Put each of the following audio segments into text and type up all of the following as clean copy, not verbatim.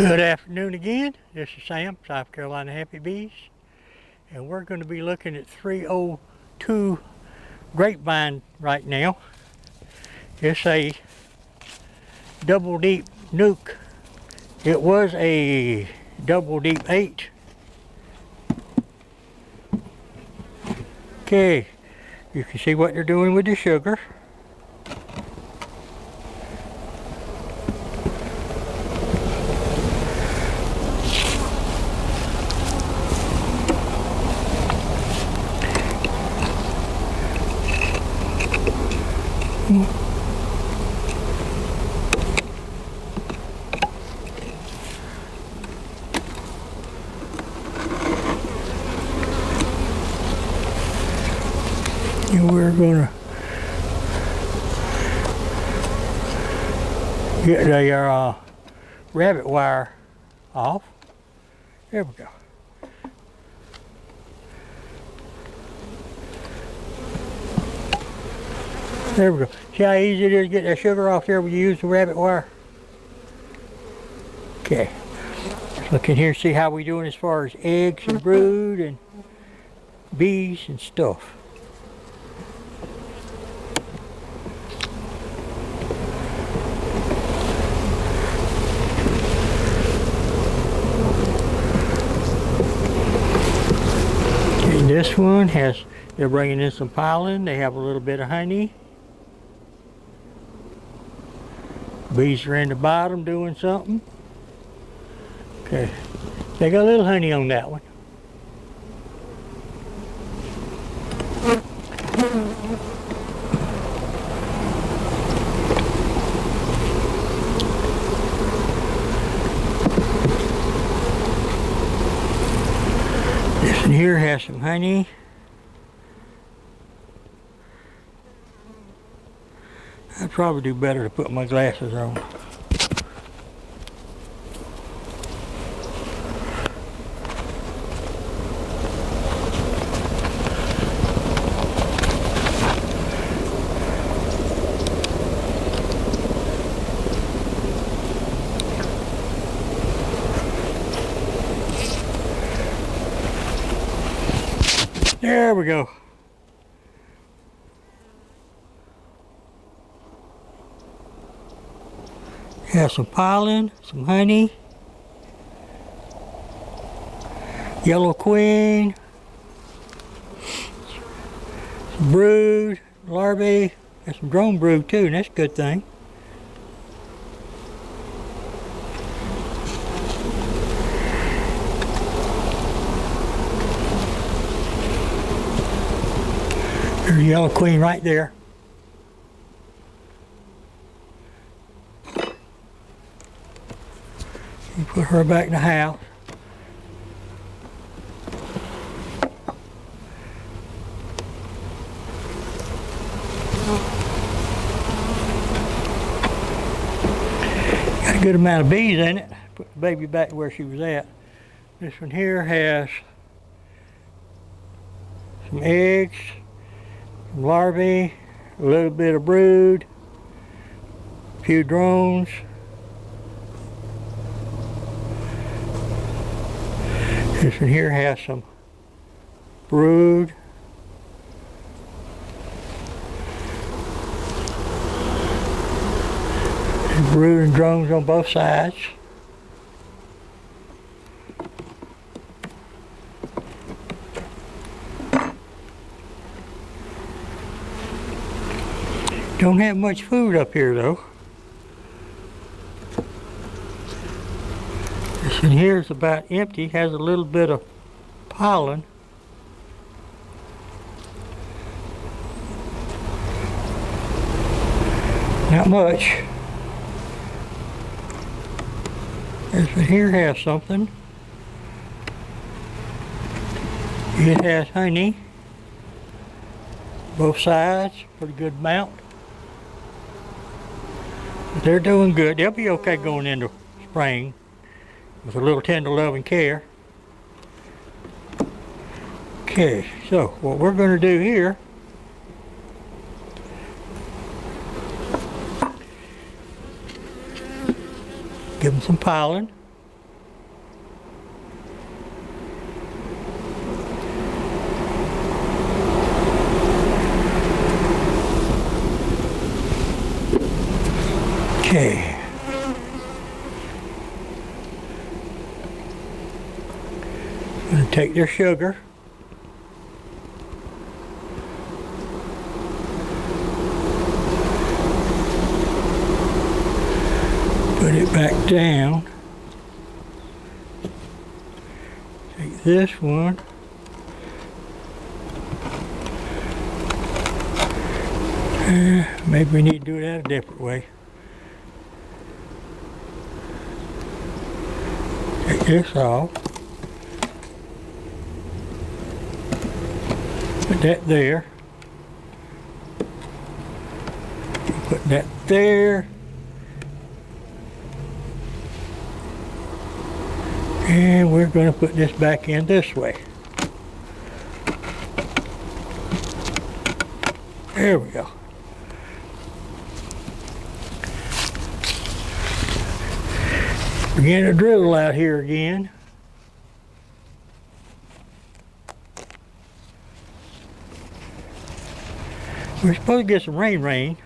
Good afternoon again. This is Sam, South Carolina Happy Bees, and we're going to be looking at 302 grapevine right now. It's a double deep nuke. It was a double deep 8. Okay, you can see what they're doing with the sugar. And we're going to get the rabbit wire off. There we go. There we go. See how easy it is to get that sugar off there when you use the rabbit wire? Okay. Let's look in here and see how we're doing as far as eggs and brood and bees and stuff. Okay, this one has, they're bringing in some pollen. They have a little bit of honey. Bees are in the bottom doing something. Okay, they got a little honey on that one. This one here has some honey. I'd probably do better to put my glasses on. There we go. Have some pollen, some honey, yellow queen, some brood, larvae, and some drone brood too, and that's a good thing. There's a yellow queen right there. You put her back in the house. Got a good amount of bees in it. Put the baby back where she was at. This one here has some eggs, some larvae, a little bit of brood, a few drones. This one here has some brood. There's brood and drones on both sides. Don't have much food up here though. This one here is about empty, has a little bit of pollen. Not much. This one here has something. It has honey. Both sides, pretty good amount. But they're doing good. They'll be okay going into spring with a little tender love and care. Okay, so what we're going to do here, give them some pollen. Okay. I'm going to take their sugar. Put it back down. Take this one. Maybe we need to do it out a different way. Take this off. Put that there. Put that there. And we're going to put this back in this way. There we go. Begin to drizzle out here again. We're supposed to get some rain.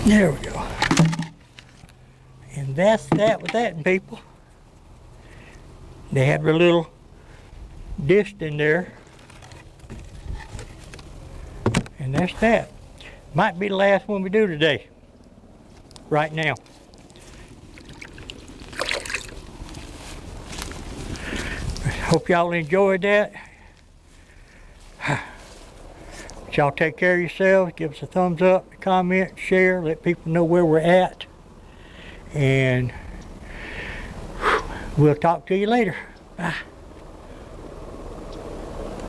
There we go. And that's that with that, people. They had their little dish in there. And that's that. Might be the last one we do today. Right now. Hope y'all enjoyed that. Y'all take care of yourselves. Give us a thumbs up, comment, share, let people know where we're at. And we'll talk to you later. Bye.